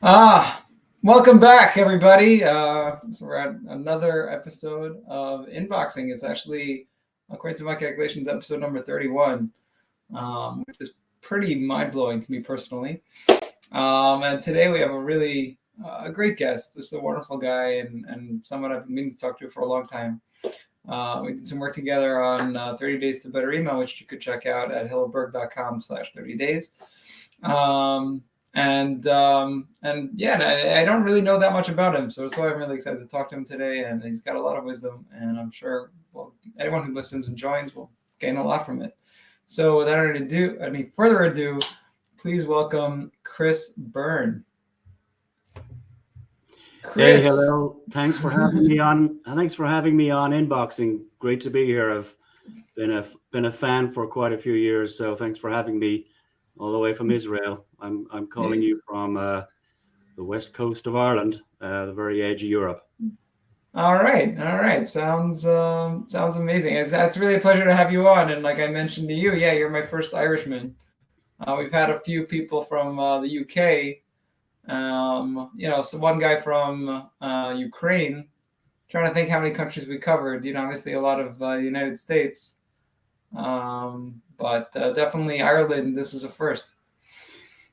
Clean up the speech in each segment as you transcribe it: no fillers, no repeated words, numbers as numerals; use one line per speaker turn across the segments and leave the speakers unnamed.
Ah, Welcome back, everybody. So we're at another episode of Inboxing. It's actually, according to my calculations, episode number 31, which is pretty mind-blowing to me personally. And today we have a really great guest. This is a wonderful guy and someone I've been meaning to talk to for a long time. We did some work together on 30 Days to Better Email, which you could check out at hilleberg.com/30days. And I don't really know that much about him, so that's why I'm really excited to talk to him today. And he's got a lot of wisdom, and I'm sure anyone who listens and joins will gain a lot from it. So without any further ado, please welcome Chris Byrne.
Chris. Hey, hello. Thanks for having me on. Thanks for having me on Inboxing. Great to be here. I've been a fan for quite a few years, so thanks for having me all the way from Israel. I'm calling you from the west coast of Ireland, the very edge of Europe.
All right. Sounds amazing. It's really a pleasure to have you on. And like I mentioned to you, yeah, you're my first Irishman. We've had a few people from the UK. So one guy from Ukraine. Trying to think how many countries we covered. Obviously a lot of the United States. But definitely Ireland. This is a first.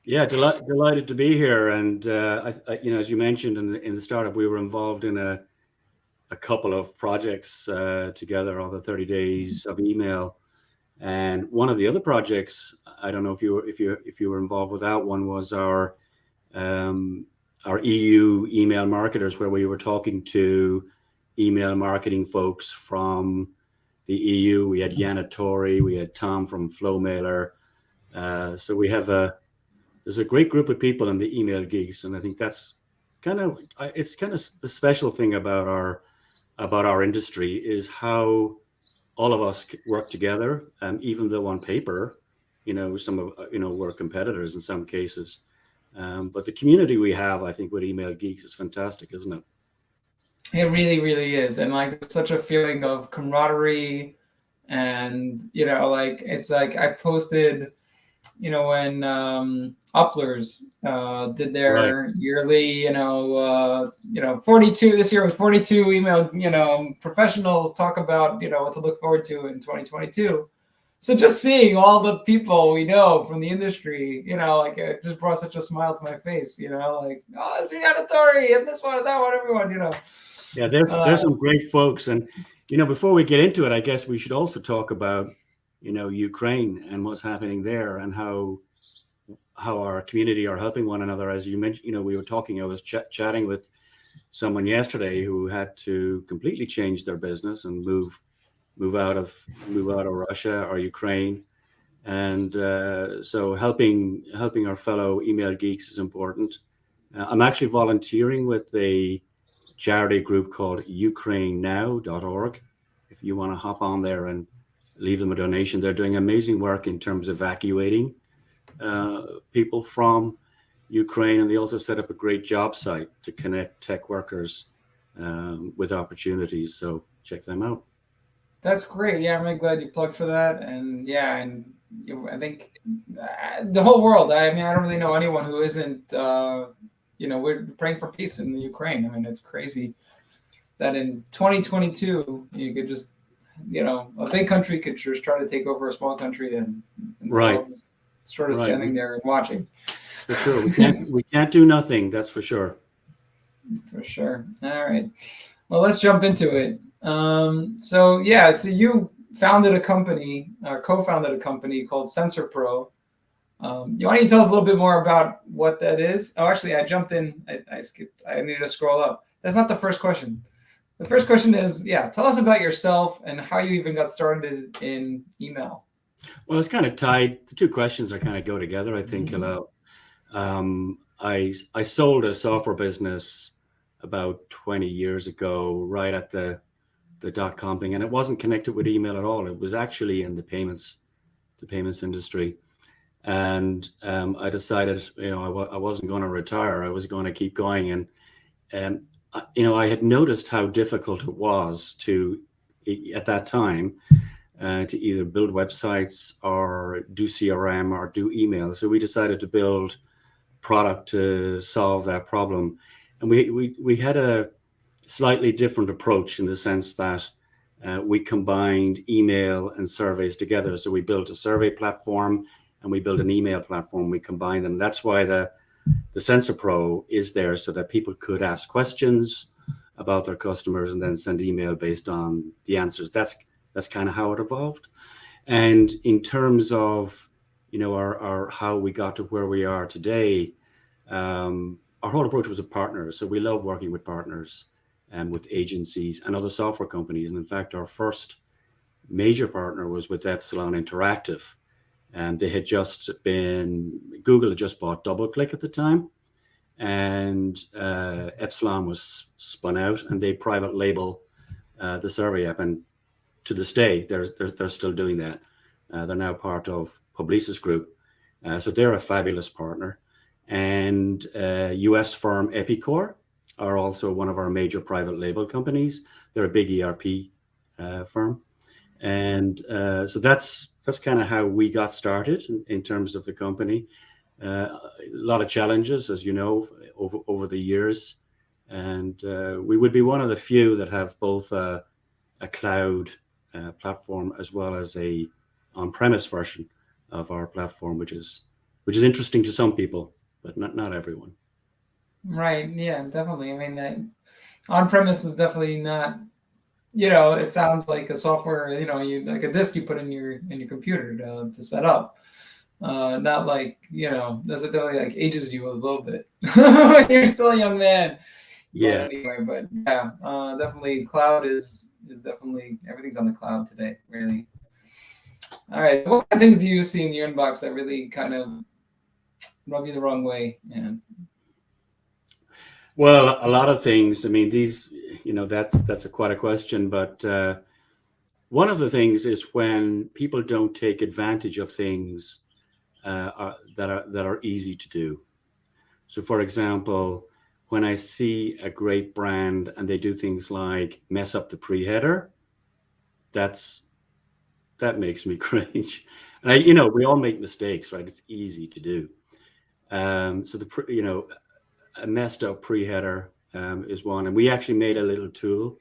Yeah, delighted to be here. And as you mentioned in the startup, we were involved in a couple of projects together on the 30 Days of Email. And one of the other projects, I don't know if you were involved with that one, was our EU email marketers, where we were talking to email marketing folks from the EU. We had Yana Tori, we had Tom from FlowMailer. So we have there's a great group of people in the email geeks, and I think that's it's kind of the special thing about our industry is how all of us work together. Even though on paper, some of we're competitors in some cases, but the community we have, I think, with email geeks is fantastic, isn't it?
It really, really is. And like such a feeling of camaraderie. And, it's like I posted, when Upplers did their yearly, 42, this year was 42 email, professionals talk about, what to look forward to in 2022. So just seeing all the people we know from the industry, it just brought such a smile to my face, it's Yana Tori and this one and that one, everyone,
Yeah, there's some great folks. And, before we get into it, I guess we should also talk about, Ukraine and what's happening there and how our community are helping one another. As you mentioned, we were talking, I was chatting with someone yesterday who had to completely change their business and move out of Russia or Ukraine. And so helping our fellow email geeks is important. I'm actually volunteering with a charity group called ukrainenow.org. If you want to hop on there and leave them a donation, they're doing amazing work in terms of evacuating people from Ukraine, and they also set up a great job site to connect tech workers with opportunities. So check them out.
That's great. Yeah, I'm really glad you plugged for that. And yeah, and I think the whole world. I mean, I don't really know anyone who isn't. We're praying for peace in the Ukraine. I mean, it's crazy that in 2022 you could just, a big country could just try to take over a small country and
right,
sort of standing there and watching.
For sure, we can't do nothing. That's for sure.
For sure. All right. Well, let's jump into it. So you founded a company, or co-founded a company called Sensorpro. Why don't you tell us a little bit more about what that is? Oh, actually, I jumped in. I skipped. I needed to scroll up. That's not the first question. The first question is, tell us about yourself and how you even got started in email.
Well, it's kind of tied. The two questions are kind of go together, I think. Hello. I sold a software business about 20 years ago, right at the .com thing, and it wasn't connected with email at all. It was actually in the payments industry. And I decided, I wasn't going to retire. I was going to keep going. And I had noticed how difficult it was at that time, to either build websites or do CRM or do email. So we decided to build product to solve that problem. And we had a slightly different approach in the sense that we combined email and surveys together. So we built a survey platform and we built an email platform. We combined them. That's why the Sensorpro is there, so that people could ask questions about their customers and then send email based on the answers. That's kind of how it evolved. And in terms of, you know, our how we got to where we are today, our whole approach was a partner. So we love working with partners and with agencies and other software companies. And in fact, our first major partner was with Epsilon Interactive. And they had just Google had just bought DoubleClick at the time. And Epsilon was spun out and they private label the survey app. And to this day, they're still doing that. They're now part of Publicis Group. So they're a fabulous partner. And US firm Epicor are also one of our major private label companies. They're a big ERP firm. And so that's kind of how we got started in terms of the company. A lot of challenges, as you know, over the years. And we would be one of the few that have both a cloud platform as well as a on-premise version of our platform, which is interesting to some people, but not everyone.
Right. Yeah, definitely. I mean, that on-premise is definitely not, you know, it sounds like a software, you know, you like a disk you put in your computer to set up. Not like, you know, does it definitely like ages you a little bit. You're still a young man.
Yeah.
But anyway, but yeah, definitely cloud is definitely, everything's on the cloud today, really. All right. What kind of things do you see in your inbox that really kind of rub you the wrong way? Yeah.
Well, a lot of things. I mean, these, you know, that's quite a question, but one of the things is when people don't take advantage of things that are easy to do. So, for example, when I see a great brand and they do things like mess up the pre-header, that makes me cringe. And you know, we all make mistakes, right? It's easy to do. So you know, a messed up pre-header is one, and we actually made a little tool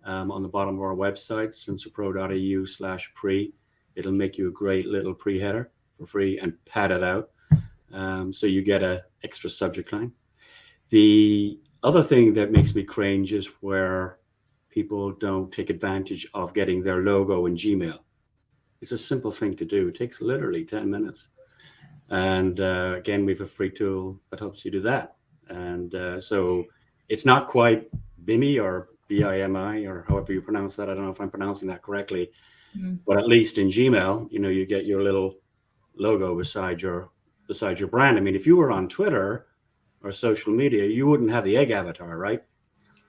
on the bottom of our website, sensorpro.eu/pre. It'll make you a great little pre-header for free and pad it out, so you get an extra subject line. The other thing that makes me cringe is where people don't take advantage of getting their logo in Gmail. It's a simple thing to do. It takes literally 10 minutes. And again, we have a free tool that helps you do that. And so it's not quite BIMI or BIMI or however you pronounce that. I don't know if I'm pronouncing that correctly. But at least in Gmail, you know, you get your little logo beside your brand. I mean, if you were on Twitter or social media, you wouldn't have the egg avatar, right?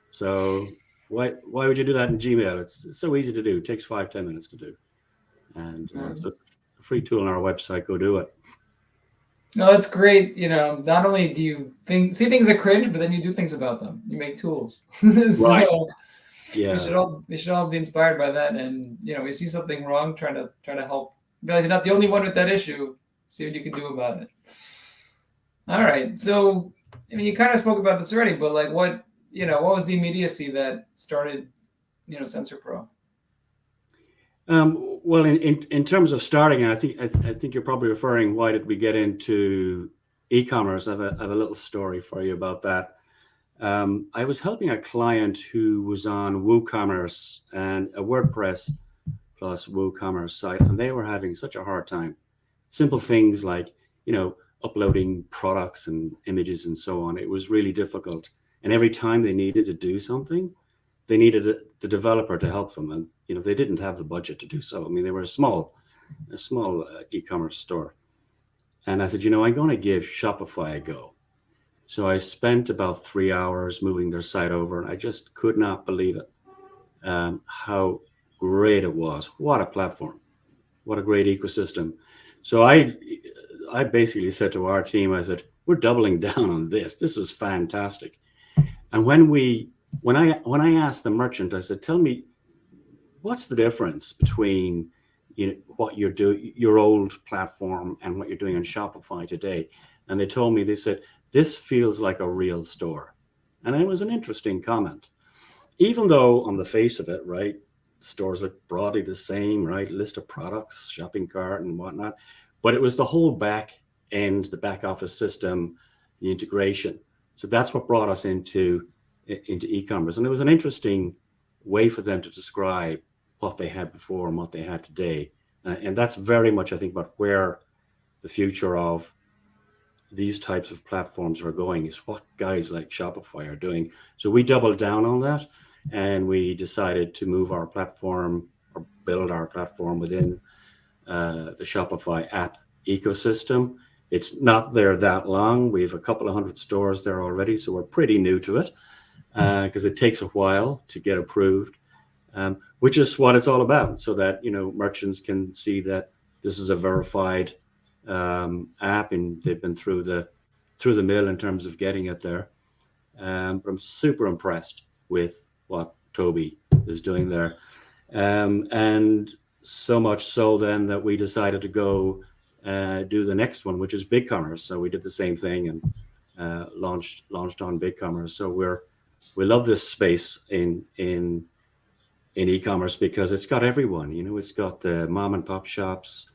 So why would you do that in Gmail? It's so easy to do. It takes 5-10 minutes to do. And so it's a free tool on our website. Go do it.
No, that's great. You know, not only do you see things that cringe, but then you do things about them. You make tools. So
right. Yeah.
we should all be inspired by that. And you know, we see something wrong, trying to help. Realize you're not the only one with that issue. See what you can do about it. All right. So I mean, you kind of spoke about this already, but like, what was the immediacy that started, you know, Sensorpro?
Well, in terms of starting, I think you're probably referring, why did we get into e-commerce? I have a little story for you about that. I was helping a client who was on WooCommerce and a WordPress plus WooCommerce site, and they were having such a hard time. Simple things like, you know, uploading products and images and so on. It was really difficult. And every time they needed to do something, they needed the developer to help them. And, you know, they didn't have the budget to do so. I mean, they were a small e-commerce store. And I said, you know, I'm going to give Shopify a go. So I spent about 3 hours moving their site over, and I just could not believe it. How great it was. What a platform. What a great ecosystem. So I basically said to our team, I said, we're doubling down on this. This is fantastic. And when I asked the merchant, I said, tell me, what's the difference between, you know, what you're doing, your old platform, and what you're doing on Shopify today? And they told me, they said, this feels like a real store. And it was an interesting comment. Even though on the face of it, right, stores look broadly the same, right? List of products, shopping cart and whatnot. But it was the whole back end, the back office system, the integration. So that's what brought us into e-commerce. And it was an interesting way for them to describe what they had before and what they had today. And that's very much, I think, about where the future of these types of platforms are going, is what guys like Shopify are doing. So we doubled down on that, and we decided to move our platform or build our platform within the Shopify app ecosystem. It's not there that long. We have a couple of hundred stores there already, so we're pretty new to it because it takes a while to get approved, which is what it's all about, so that merchants can see that this is a verified app and they've been through the mill in terms of getting it there. But I'm super impressed with what Toby is doing there, and so much so then that we decided to go do the next one, which is BigCommerce. So we did the same thing and launched on BigCommerce. So we love this space in e-commerce because it's got everyone. It's got the mom and pop shops,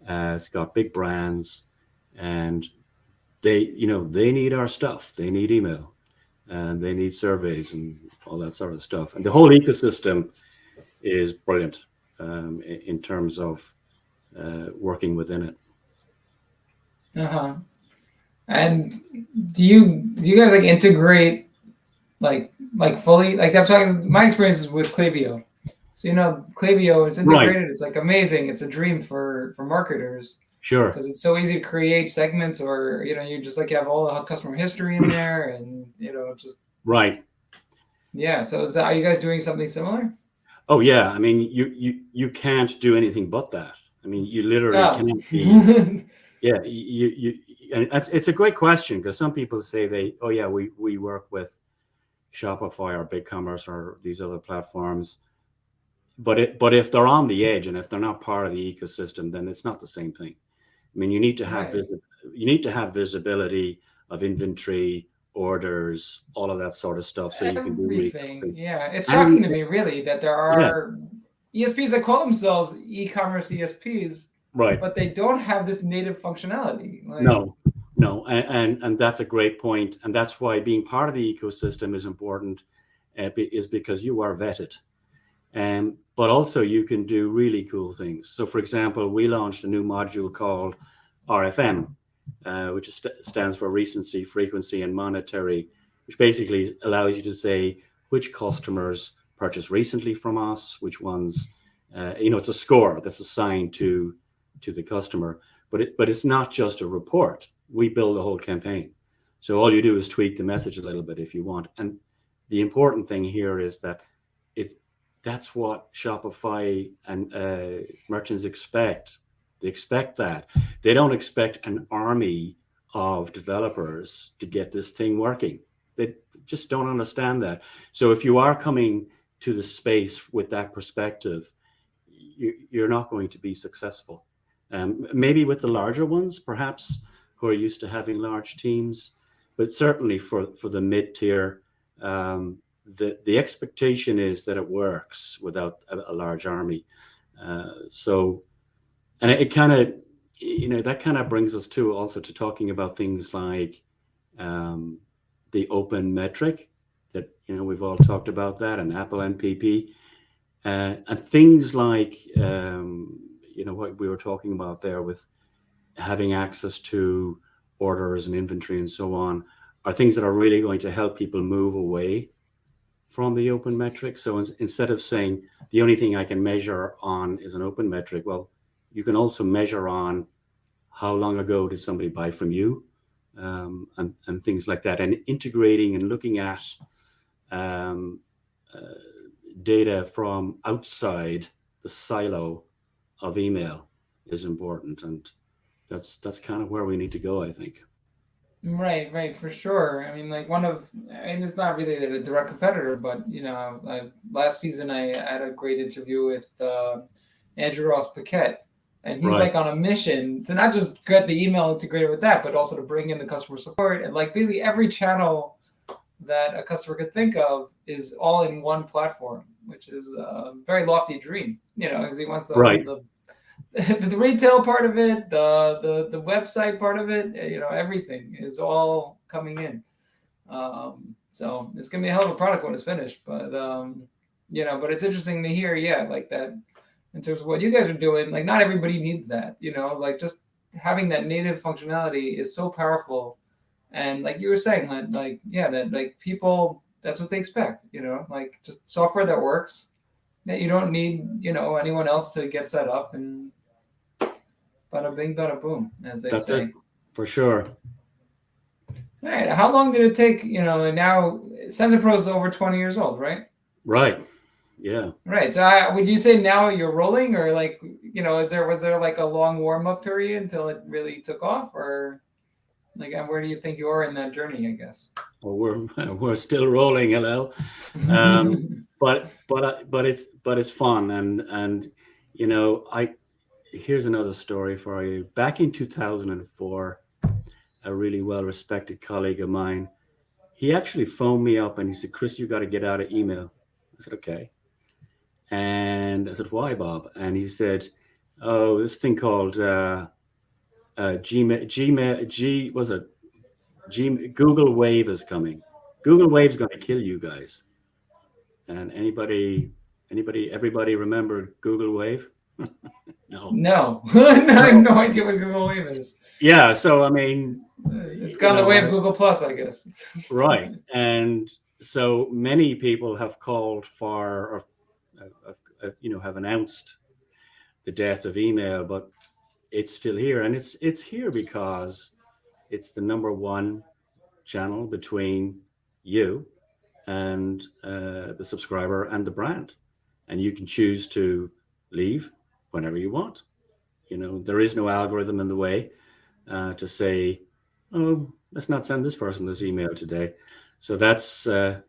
it's got big brands, and they need our stuff. They need email, and they need surveys and all that sort of stuff. And the whole ecosystem is brilliant in terms of working within it.
Uh-huh. And do you guys like integrate like fully? Like I'm talking, my experiences with Klaviyo. So Klaviyo, it's integrated. Right. It's like amazing. It's a dream for marketers.
Sure.
Because it's so easy to create segments, or you just like you have all the customer history in there, and just
right.
Yeah. So are you guys doing something similar?
Oh yeah. I mean, you can't do anything but that. I mean, you literally cannot be. Yeah. And it's a great question, because some people say we work with Shopify or BigCommerce or these other platforms. But if they're on the edge and if they're not part of the ecosystem, then it's not the same thing. I mean, you need to have visibility of inventory, orders, all of that sort of stuff, so you can do
everything. Yeah, it's shocking to me really that there are ESPs that call themselves e-commerce ESPs,
right?
But they don't have this native functionality.
No, and that's a great point, and that's why being part of the ecosystem is important, is because you are vetted. But also you can do really cool things. So for example, we launched a new module called RFM, which stands for recency, frequency, and monetary, which basically allows you to say which customers purchased recently from us, which ones, it's a score that's assigned to the customer, but it's not just a report. We build a whole campaign. So all you do is tweak the message a little bit if you want. And the important thing here is that that's what Shopify and merchants expect. They expect that. They don't expect an army of developers to get this thing working. They just don't understand that. So if you are coming to the space with that perspective, you're not going to be successful. Maybe with the larger ones, perhaps, who are used to having large teams, but certainly for the mid-tier, the expectation is that it works without a large army. And it kind of, that kind of brings us also to talking about things like the open metric that, we've all talked about that, and Apple NPP, and things like, what we were talking about there with having access to orders and inventory and so on, are things that are really going to help people move away from the open metric. So instead of saying the only thing I can measure on is an open metric, well, you can also measure on how long ago did somebody buy from you, and things like that. And integrating and looking at data from outside the silo of email is important. And that's kind of where we need to go, I think.
Right, for sure. I mean, like it's not really a direct competitor, but last season I had a great interview with Andrew Ross Paquette, And he's like on a mission to not just get the email integrated with that, but also to bring in the customer support and like basically every channel that a customer could think of is all in one platform, which is a very lofty dream, because he wants the retail part of it, the website part of it, everything is all coming in. So it's gonna be a hell of a product when it's finished, but but it's interesting to hear, like that in terms of what you guys are doing. Like not everybody needs that, like just having that native functionality is so powerful. And like you were saying, that people, that's what they expect, like just software that works, that you don't need, anyone else to get set up, and bada bing, bada boom, as they say.
It, for sure.
All right. How long did it take, now Sensorpro is over 20 years old, right?
Right. Yeah.
Right. So would you say now you're rolling, or like, was there like a long warm up period until it really took off, or like, where do you think you are in that journey, I guess?
Well, we're still rolling, LL. But it's fun, and here's another story for you. Back in 2004, a really well-respected colleague of mine, he actually phoned me up and he said, "Chris, you got to get out of email." I said, "Okay." And I said, "Why, Bob?" And he said, "Oh, this thing called Google Wave is coming. Google Wave's going to kill you guys." And everybody remember Google Wave?
No. I have no idea what Google Wave is.
Yeah, so I mean,
it's gone the way of Google Plus, I guess.
Right, and so many people have called for, or have announced the death of email, but it's still here, and it's here because it's the number one channel between you and the subscriber and the brand, and you can choose to leave whenever you want. There is no algorithm in the way to say, "Oh, let's not send this person this email today." So that's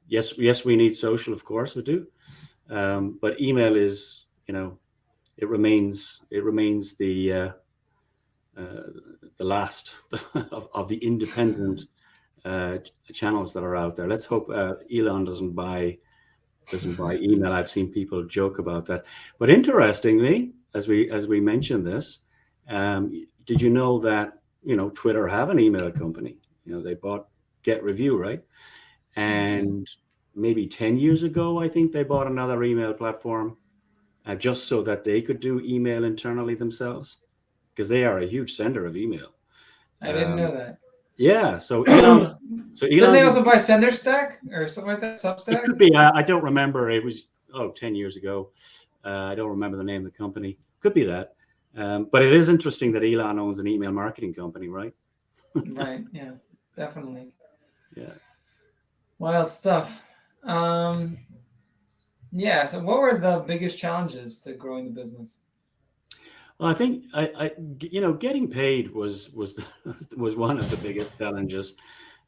yes, we need social, of course we do, but email is, it remains the last of the independent channels that are out there. Let's hope Elon doesn't buy email. I've seen people joke about that. But interestingly, as we mentioned this, did you know that Twitter have an email company? They bought Get Review, right? And maybe 10 years ago, I think they bought another email platform just so that they could do email internally themselves, because they are a huge sender of email.
I didn't know that.
Yeah, so Elon.
Didn't they also buy SenderStack or something like that? Substack?
It could be. I don't remember. It was 10 years ago. I don't remember the name of the company. Could be that. But it is interesting that Elon owns an email marketing company, right?
Right. Yeah. Definitely.
Yeah.
Wild stuff. Yeah. So, what were the biggest challenges to growing the business?
Well, I think getting paid was one of the biggest challenges,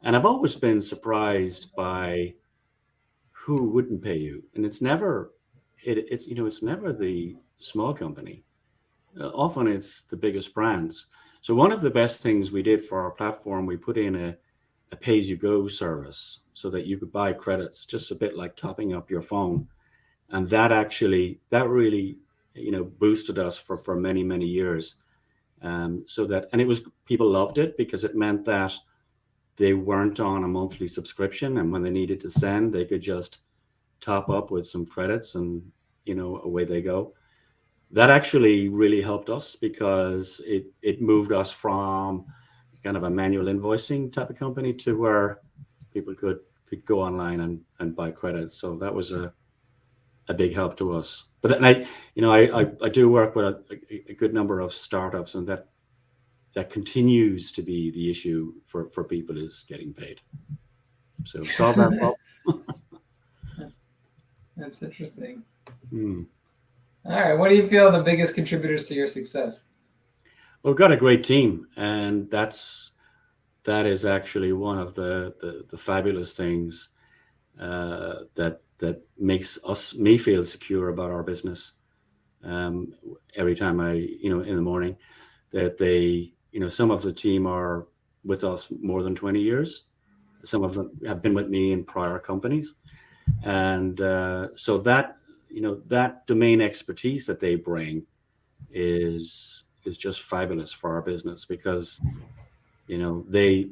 and I've always been surprised by who wouldn't pay you, and it's never the small company. Often it's the biggest brands. So one of the best things we did for our platform, we put in a pay-as-you-go service so that you could buy credits, just a bit like topping up your phone, and that really boosted us for many years. And people loved it because it meant that they weren't on a monthly subscription, and when they needed to send, they could just top up with some credits, and away they go. That actually really helped us because it moved us from kind of a manual invoicing type of company to where people could go online and buy credits. So that was a big help to us. But I do work with a good number of startups, and that continues to be the issue for people, is getting paid. So solve that problem.
That's interesting. All right. What do you feel are the biggest contributors to your success?
Well, we've got a great team, and that is actually one of the fabulous things that makes me feel secure about our business. every time in the morning, that they, some of the team are with us more than 20 years. Some of them have been with me in prior companies. And so that, that domain expertise that they bring is just fabulous for our business, because they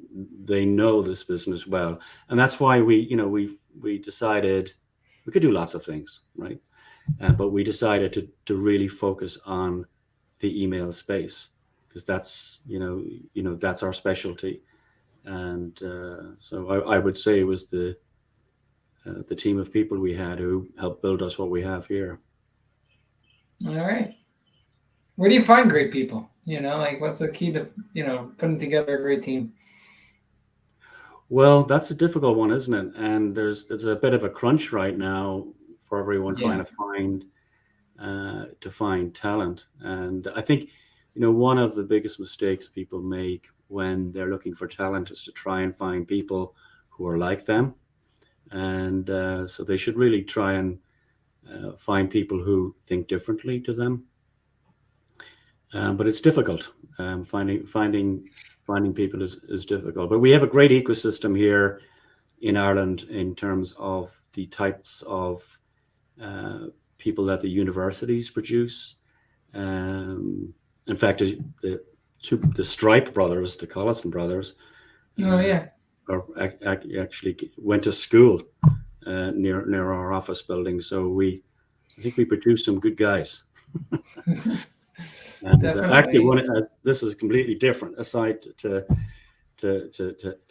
know this business well. And that's why we decided we could do lots of things, right? But we decided to really focus on the email space, because that's that's our specialty. And so I would say it was the team of people we had who helped build us what we have here.
All right. Where do you find great people? What's the key to putting together a great team?
Well, that's a difficult one, isn't it? And there's a bit of a crunch right now for everyone trying to find talent. And I think one of the biggest mistakes people make when they're looking for talent is to try and find people who are like them. And so they should really try and find people who think differently to them. But it's difficult. Finding people is difficult. But we have a great ecosystem here in Ireland in terms of the types of people that the universities produce. In fact, the Stripe brothers, the Collison brothers, actually went to school near our office building. So I think we produced some good guys. And actually, this is completely different. Aside to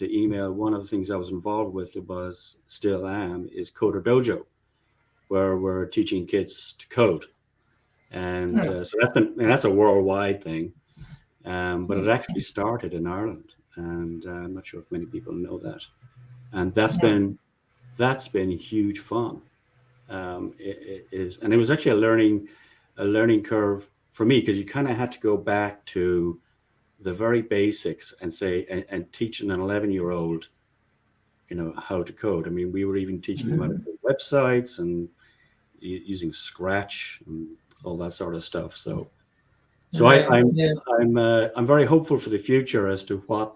email, one of the things I was involved with, still am, is Coder Dojo, where we're teaching kids to code. And so that's a worldwide thing, but it actually started in Ireland, and I'm not sure if many people know that. And that's been huge fun. It was actually a learning curve for me, because you kind of had to go back to the very basics and teach an 11-year-old, how to code. I mean, we were even teaching them how to build websites and using Scratch and all that sort of stuff. So I'm very hopeful for the future as to what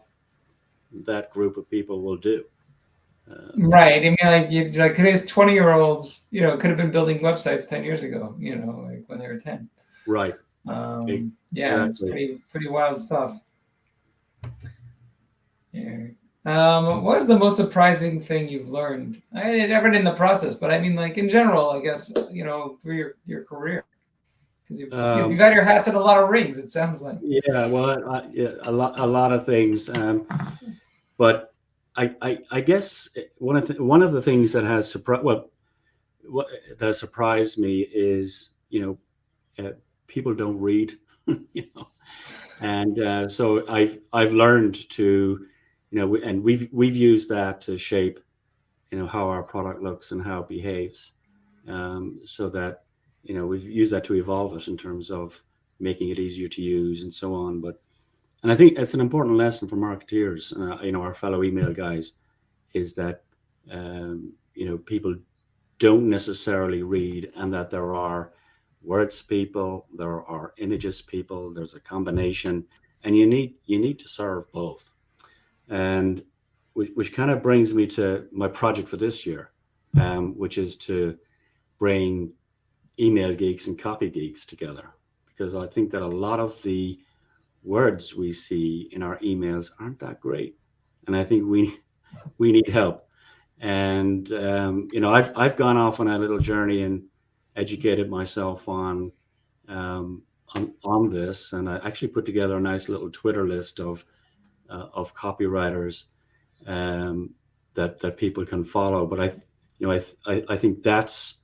that group of people will do.
Right. I mean, today's 20-year-olds, could have been building websites 10 years ago, when they were 10.
Right.
Exactly. It's pretty wild stuff. Yeah. What is the most surprising thing you've learned? I never in the process, but I mean, in general, I guess, through your career, because you've got your hats in a lot of rings. It sounds like. Yeah.
Well, a lot of things, but I guess one of the things that has surprised me is people don't read, and so I've learned to, and we've used that to shape, how our product looks and how it behaves, so that we've used that to evolve it in terms of making it easier to use and so on. And I think it's an important lesson for marketeers, our fellow email guys, is that people don't necessarily read, and that there are words people, there are images people, there's a combination, and you need to serve both. And which kind of brings me to my project for this year, which is to bring email geeks and copy geeks together, because I think that a lot of the words we see in our emails aren't that great, and I think we need help. And I've gone off on a little journey and educated myself on this, and I actually put together a nice little Twitter list of copywriters that people can follow. But I think that's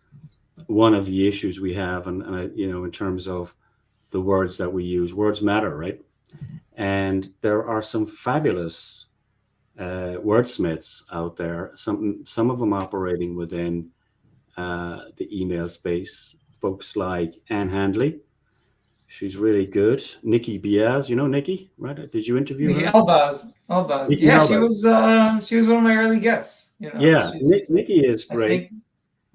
one of the issues we have, and in terms of the words that we use. Words matter, right? And there are some fabulous wordsmiths out there. Some of them operating within the email space. Folks like Anne Handley, she's really good. Nikki Biaz, Nikki, right? Did you interview her?
Albaz. Yeah, Albaz. She was one of my early guests.
Nikki is great.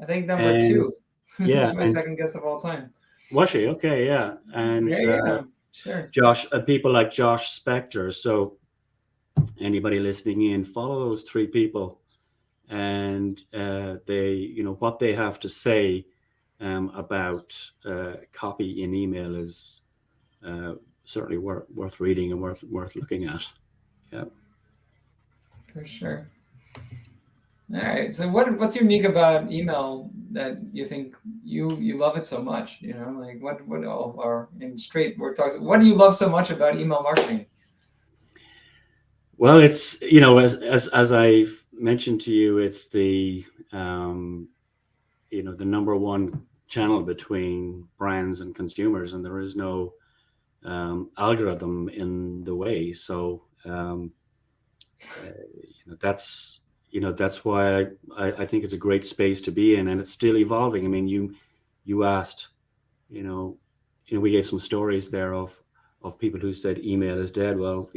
I think number 2.
Yeah,
She's my second guest of all time.
Was she? Okay, yeah. And
Yeah, sure.
Josh, people like Josh Spector. So anybody listening in, follow those three people, and they, what they have to say about copy in email is certainly worth reading and worth looking at. Yeah.
For sure. All right. So what's unique about email that you think you love it so much? Like what all are in straight we're talking. What do you love so much about email marketing?
Well, it's as I've mentioned to you, it's the the number one channel between brands and consumers, and there is no algorithm in the way. So that's why I think it's a great space to be in, and it's still evolving. I mean, you asked, we gave some stories there of people who said email is dead. Well,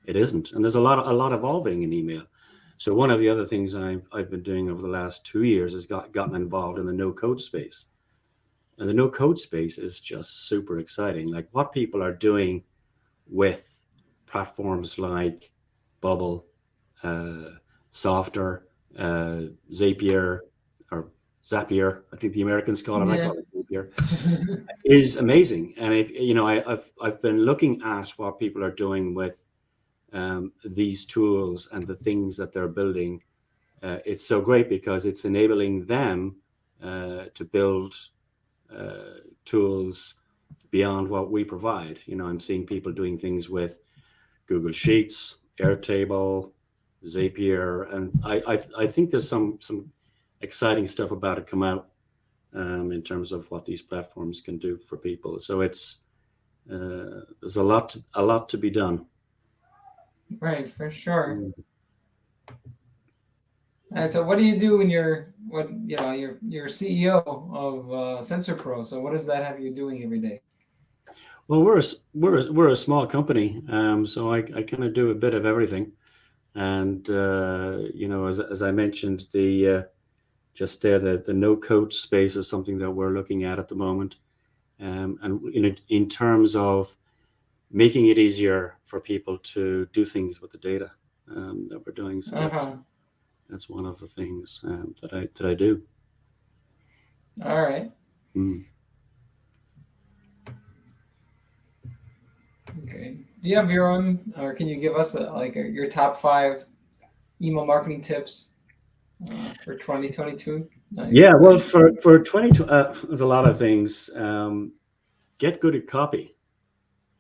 it isn't, and there's a lot evolving in email. So one of the other things I've been doing over the last 2 years is gotten involved in the no code space. And the no code space is just super exciting. Like what people are doing with platforms like Bubble, Softer, Zapier, or Zapier, I think the Americans call it. I
Yeah.
call it Zapier, is amazing. And I've been looking at what people are doing with these tools and the things that they're building. It's so great because it's enabling them to build tools beyond what we provide. I'm seeing people doing things with Google Sheets, Airtable, Zapier, and I think there's some exciting stuff about to come out in terms of what these platforms can do for people. So it's there's a lot to be done.
Right, for sure. And so what do you do when you're CEO of Sensorpro? So what does that have you doing every day?
Well, we're a small company, so I kind of do a bit of everything, and as I mentioned, just there the no code space is something that we're looking at the moment, and in terms of making it easier for people to do things with the data that we're doing. So that's one of the things that I do.
All right.
Mm.
Okay. Do you have your own, or can you give us your top 5 email marketing tips for 2022?
Yeah, well, for 2020, there's a lot of things. Get good at copy.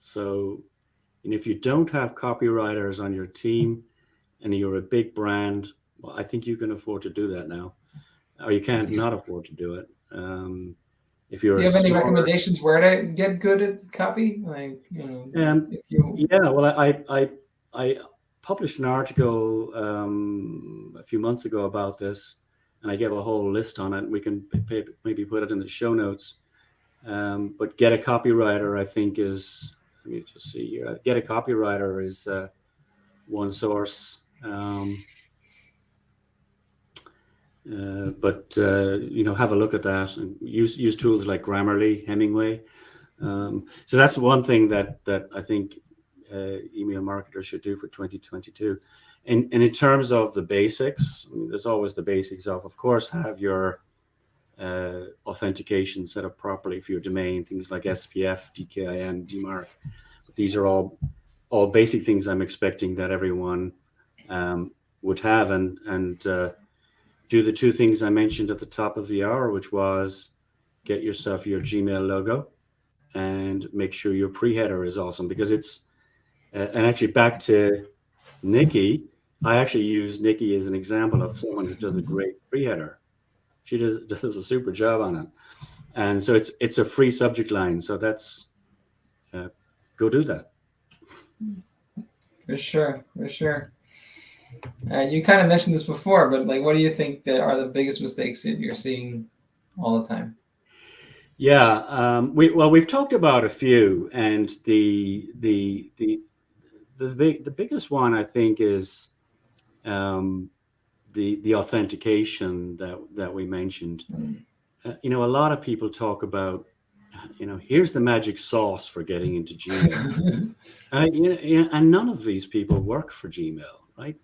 So, if you don't have copywriters on your team and you're a big brand, well, I think you can afford to do that now, or you can't not afford to do it. If you're
do you have any recommendations where to get good at copy? If you
yeah, well, I published an article a few months ago about this, and I gave a whole list on it. We can maybe put it in the show notes. But get a copywriter, I think, is, let me just see. Get a copywriter is one source. But have a look at that and use tools like Grammarly, Hemingway. So that's one thing that I think email marketers should do for 2022. And in terms of the basics, there's always the basics of course, have your authentication set up properly for your domain, things like SPF, DKIM, DMARC. But these are all basic things I'm expecting that everyone would have, and do the 2 things I mentioned at the top of the hour, which was get yourself your Gmail logo and make sure your pre-header is awesome, because it's and actually back to Nikki, I actually use Nikki as an example of someone who does a great pre-header. She does a super job on it, and so it's a free subject line. So that's go do that.
For sure. You kind of mentioned this before, but what do you think that are the biggest mistakes that you're seeing all the time?
Yeah, we've talked about a few, and the biggest one I think is the authentication that we mentioned. A lot of people talk about here's the magic sauce for getting into Gmail. And none of these people work for Gmail, right?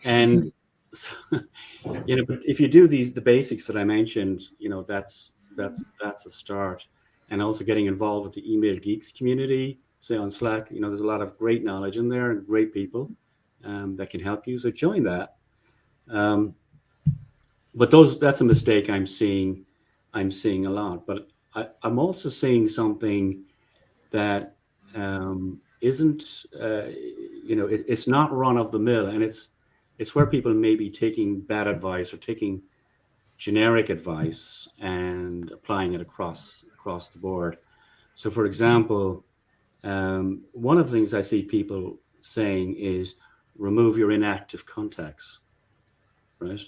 And so, but if you do the basics that I mentioned, that's a start. And also getting involved with the Email Geeks community, say on Slack, there's a lot of great knowledge in there and great people that can help you. So join that. But that's a mistake I'm seeing a lot. But I'm also seeing something that isn't, it's not run of the mill, and it's where people may be taking bad advice or taking generic advice and applying it across the board. So, for example, one of the things I see people saying is remove your inactive contacts, right?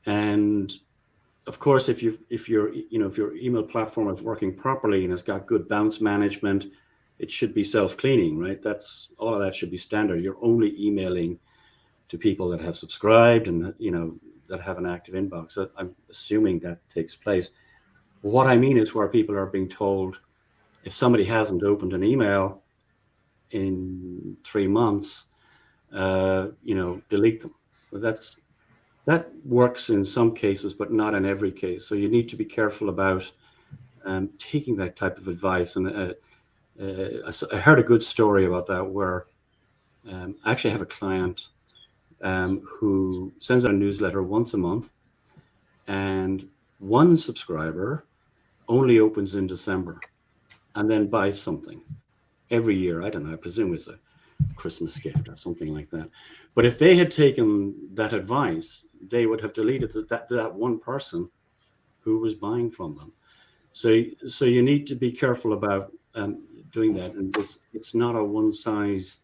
And of course, if your email platform is working properly and it's got good bounce management, it should be self-cleaning, right? That's all of that should be standard. You're only emailing to people that have subscribed and that have an active inbox. So I'm assuming that takes place. What I mean is where people are being told if somebody hasn't opened an email in 3 months, delete them. But that works in some cases, but not in every case. So you need to be careful about taking that type of advice. And I heard a good story about that where I actually have a client who sends out a newsletter once a month, and one subscriber only opens in December and then buys something every year. I don't know, I presume it's a Christmas gift or something like that. But if they had taken that advice, they would have deleted that one person who was buying from them. So you need to be careful about doing that. And it's not a one size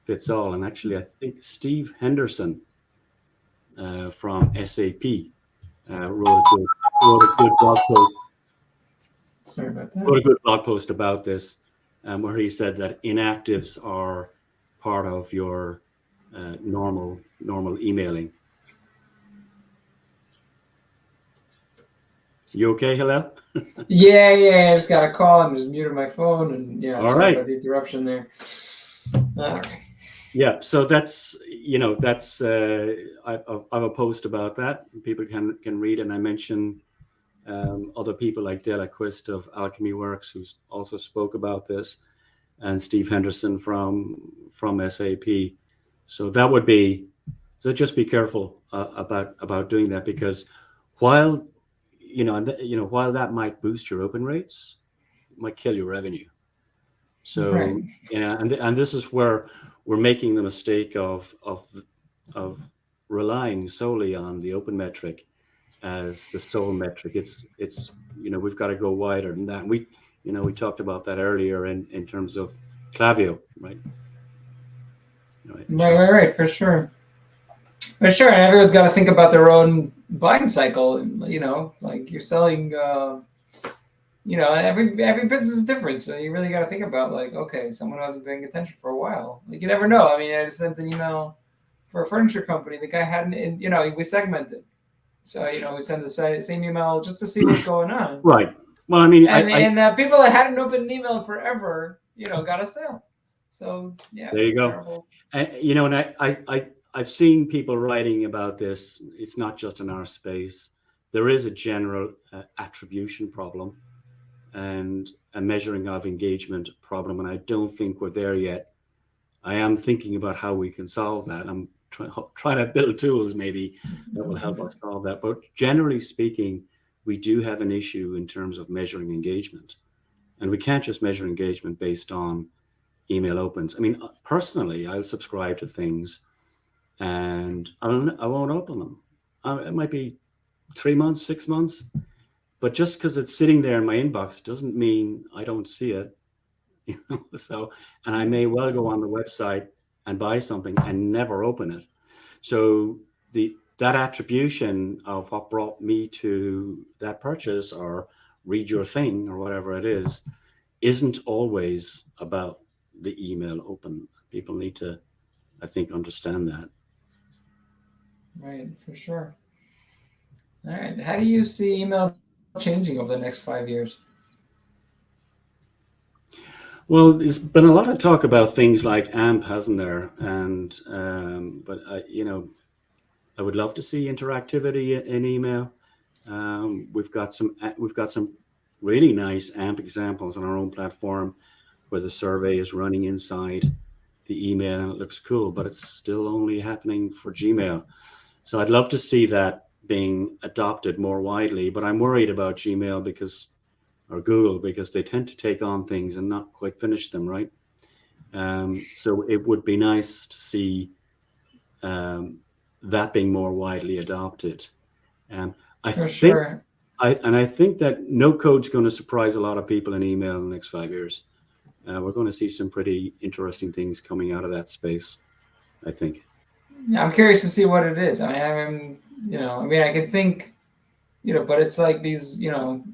fits all. And actually, I think Steve Henderson from SAP wrote a good blog post.
Sorry about that.
Wrote a good blog post about this, where he said that inactives are part of your normal emailing. You okay, Hillel?
Yeah, I just got a call and just muted my phone, and
All
sorry
right.
about the interruption there. All right.
Yeah, so that's I've a post about that. People can read, and I mention other people like Della Quist of Alchemy Works, who's also spoke about this, and Steve Henderson from SAP. So that would be, so just be careful about doing that, because while while that might boost your open rates, it might kill your revenue. So
Right.
and this is where we're making the mistake of relying solely on the open metric as the sole metric. It's we've got to go wider than that. We talked about that earlier in terms of Klaviyo, right?
Right, for sure. For sure, and everyone's got to think about their own buying cycle. Like you're selling. Every business is different, so you really got to think about, like, okay, someone who hasn't been paying attention for a while. Like, you never know. I mean, I just sent an email for a furniture company. The guy hadn't, we segmented. So, we send the same email just to see what's going on.
Right. Well, I mean,
and people that hadn't opened an email forever, got a sale. So, yeah.
There you go.
Terrible.
And, and I've seen people writing about this. It's not just in our space. There is a general attribution problem and a measuring of engagement problem. And I don't think we're there yet. I am thinking about how we can solve that. I'm trying to build tools maybe that will help us solve that. But generally speaking, we do have an issue in terms of measuring engagement. And we can't just measure engagement based on email opens. I mean, personally, I'll subscribe to things and I won't open them. It might be 3 months, 6 months, but just because it's sitting there in my inbox doesn't mean I don't see it. So, and I may well go on the website and buy something and never open it. So that attribution of what brought me to that purchase or read your thing or whatever it is, isn't always about the email open. People need to, I think, understand that.
Right, for sure. All right. How do you see email changing over the next 5 years?
Well, there's been a lot of talk about things like AMP, hasn't there? And but I would love to see interactivity in email. We've got some really nice AMP examples on our own platform where the survey is running inside the email and it looks cool, but it's still only happening for Gmail. So I'd love to see that being adopted more widely, but I'm worried about Gmail or Google because they tend to take on things and not quite finish them, right? So it would be nice to see that being more widely adopted. I
For
think
sure.
I think that no code's going to surprise a lot of people in email in the next 5 years. We're going to see some pretty interesting things coming out of that space, I think.
Yeah, I'm curious to see what it is. I mean, I can think, but it's like these,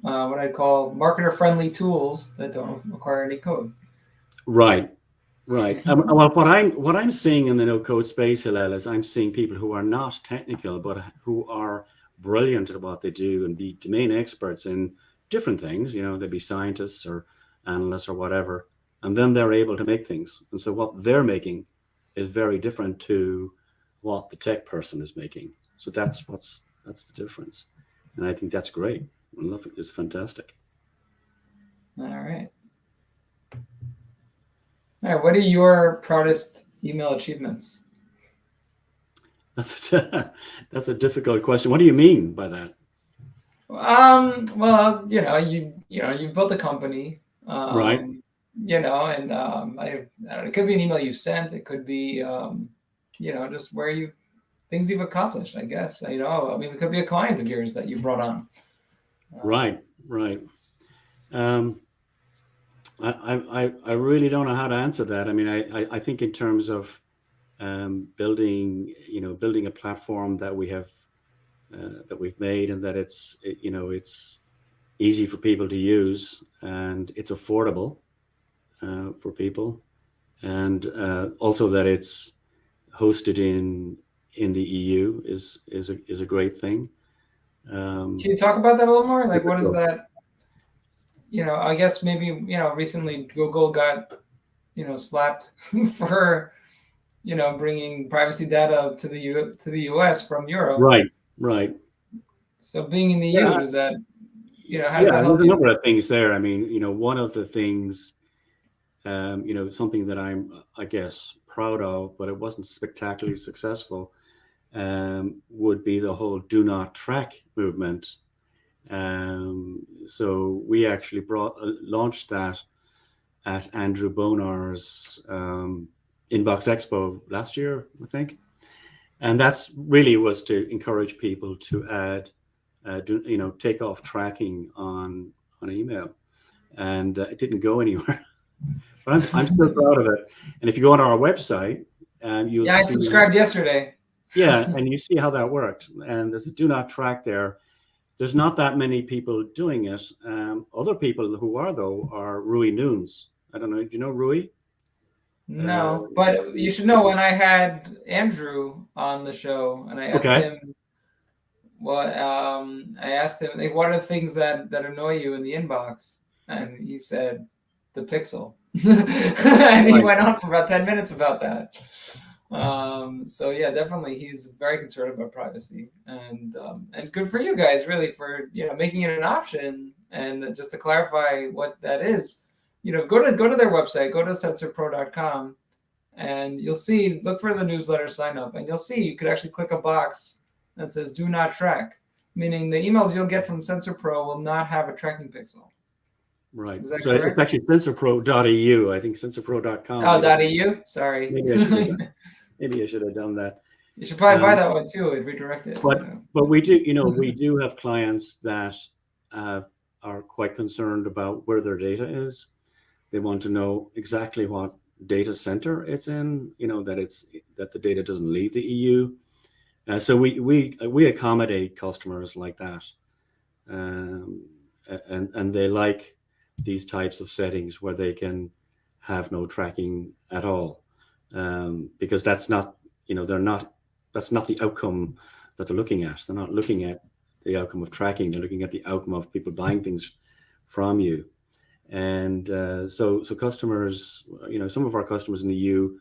what I'd call marketer-friendly tools that don't require any code.
Right, right. Well, what I'm seeing in the no code space, Hillel, is I'm seeing people who are not technical, but who are brilliant at what they do and be domain experts in different things. They'd be scientists or analysts or whatever, and then they're able to make things. And so what they're making is very different to what the tech person is making. So that's the difference, and I think that's great. I love it. It's fantastic.
All right. All right. What are your proudest email achievements?
That's a difficult question. What do you mean by that?
Well, you built a company,
Right,
and I don't know, it could be an email you sent. It could be, just where things you've accomplished, I guess. I mean, it could be a client of yours that you brought on.
right, right. Um, I really don't know how to answer that. I mean, I think in terms of building a platform that we've made and that it's easy for people to use and it's affordable for people, and also that it's hosted in the EU is a great thing.
Can you talk about that a little more? Like, what is
Typical.
that? I guess maybe, recently Google got, slapped for, bringing privacy data to the US from Europe.
Right, right.
So being in the EU,
Yeah,
does that, how does
yeah.
that
There's
help
a
you?
number of things there. I mean, one of the things, something that I'm, I guess, proud of, but it wasn't spectacularly successful, would be the whole "do not track" movement. So we actually launched that at Andrew Bonar's Inbox Expo last year, I think, and that's really was to encourage people to add, take off tracking on email, and it didn't go anywhere. But I'm still proud of it. And if you go on our website, you'll
Yeah, I
see,
subscribed yesterday.
yeah, and you see how that worked. And there's a do not track there. There's not that many people doing it. Other people who are, though, are Rui Nunes. I don't know. Do you know Rui? Uh,
No, but you should know, when I had Andrew on the show and
okay.
I asked him, like, what are the things that annoy you in the inbox? And he said, the pixel. And he
Right.
went on for about 10 minutes about that. So yeah, definitely he's very concerned about privacy, and good for you guys, really, for making it an option. And just to clarify what that is, go to their website, go to sensorpro.com, and you'll see, look for the newsletter sign up, and you'll see you could actually click a box that says do not track, meaning the emails you'll get from Sensorpro will not have a tracking pixel.
Right.
Is that
So it's
correct?
actually sensorpro.eu. I think sensorpro.com.
Oh, .eu. Sorry.
Maybe I should have done. Maybe I should have done that.
You should probably buy
Um,
that one too and redirect it.
but we do have clients that are quite concerned about where their data is. They want to know exactly what data center it's in. That the data doesn't leave the EU. So we accommodate customers like that, um, and they like these types of settings where they can have no tracking at all, because that's not the outcome that they're looking at. They're not looking at the outcome of tracking. They're looking at the outcome of people buying things from you. And so customers, some of our customers in the EU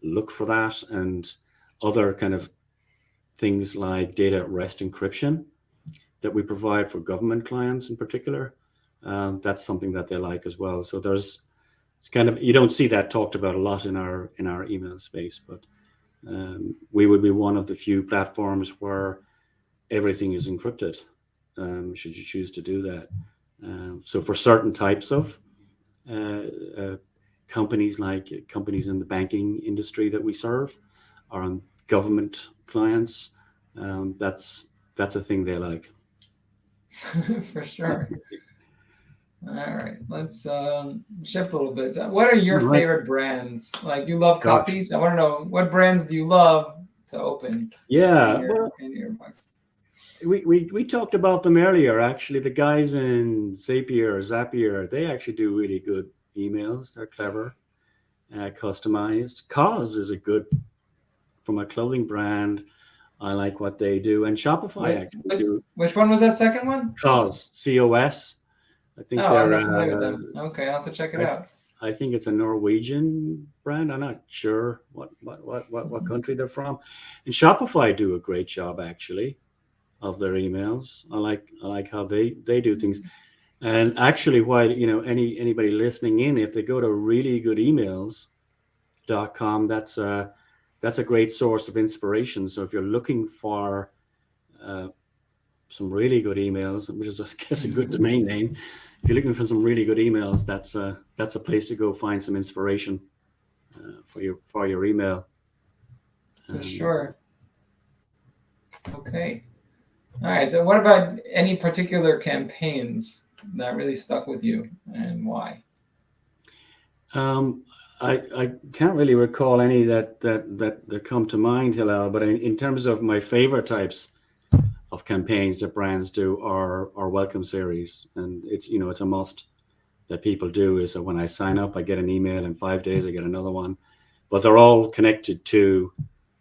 look for that, and other kind of things like data at rest encryption that we provide for government clients in particular. That's something that they like as well. So there's kind of, you don't see that talked about a lot in our email space, but we would be one of the few platforms where everything is encrypted, should you choose to do that. So for certain types of companies, like companies in the banking industry that we serve, or on government clients, that's a thing they like.
For sure. All right, let's shift a little bit. So what are your favorite brands? Like, you love copies. I want to know, what brands do you love to open?
Yeah,
in your box?
We talked about them earlier. Actually, the guys in Zapier, they actually do really good emails. They're clever, customized. Cause is a good, from a clothing brand. I like what they do. And Shopify do.
Which one was that second one?
Cause, COS. I think
I'm not familiar with them. Okay, I'll have to check it out.
I think it's a Norwegian brand. I'm not sure what country they're from. And Shopify do a great job, actually, of their emails. I like how they do things. And actually, why, anybody listening in, if they go to reallygoodemails.com, that's a great source of inspiration. So if you're looking for some really good emails, which is, I guess, a good domain name, if you're looking for some really good emails, that's a place to go find some inspiration for your email.
For sure. Okay. All right. So what about any particular campaigns that really stuck with you, and why?
I can't really recall any that come to mind, Hillel, but in terms of my favorite types of campaigns that brands do are welcome series. And it's a must that people do, is that when I sign up, I get an email, in 5 days I get another one, but they're all connected to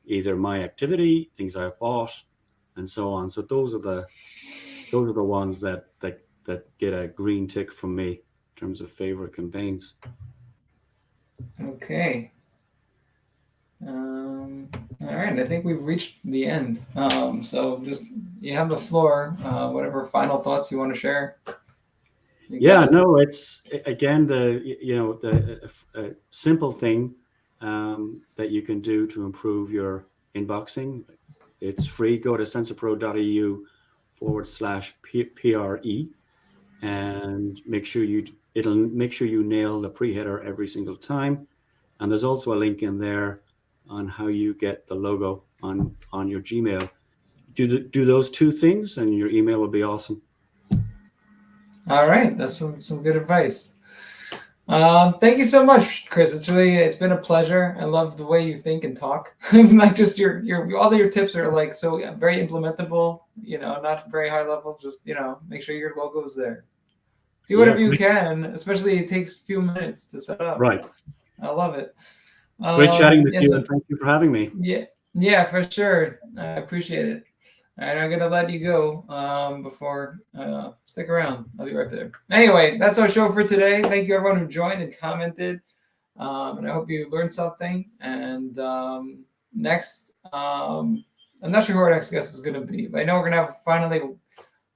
either my activity, things I've bought, and so on. So those are the ones that get a green tick from me in terms of favorite campaigns.
Okay. All right. I think we've reached the end. So just, you have the floor. Whatever final thoughts you want to share.
No, it's, again, the simple thing that you can do to improve your inboxing. It's free. Go to sensorpro.eu/PRE and make sure you nail the pre-header every single time. And there's also a link in there on how you get the logo on your Gmail. Do those two things, and your email will be awesome. All
right, that's some good advice. Thank you so much, Chris. It's been a pleasure. I love the way you think and talk. Like, just your all of your tips are like so very implementable. Not very high level. Just make sure your logo is there. Do whatever you can. Especially, it takes a few minutes to set up.
Right.
I love it.
Great chatting with you, and thank you for having me.
Yeah, for sure. I appreciate it. All right, I'm gonna let you go. Before stick around. I'll be right there. Anyway, that's our show for today. Thank you everyone who joined and commented, and I hope you learned something. And next, I'm not sure who our next guest is gonna be, but I know we're gonna have finally.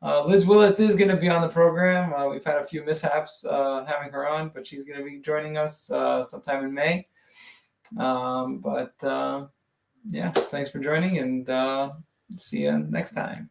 Liz Willits is going to be on the program. We've had a few mishaps having her on, but she's going to be joining us sometime in May. Thanks for joining, and see you next time.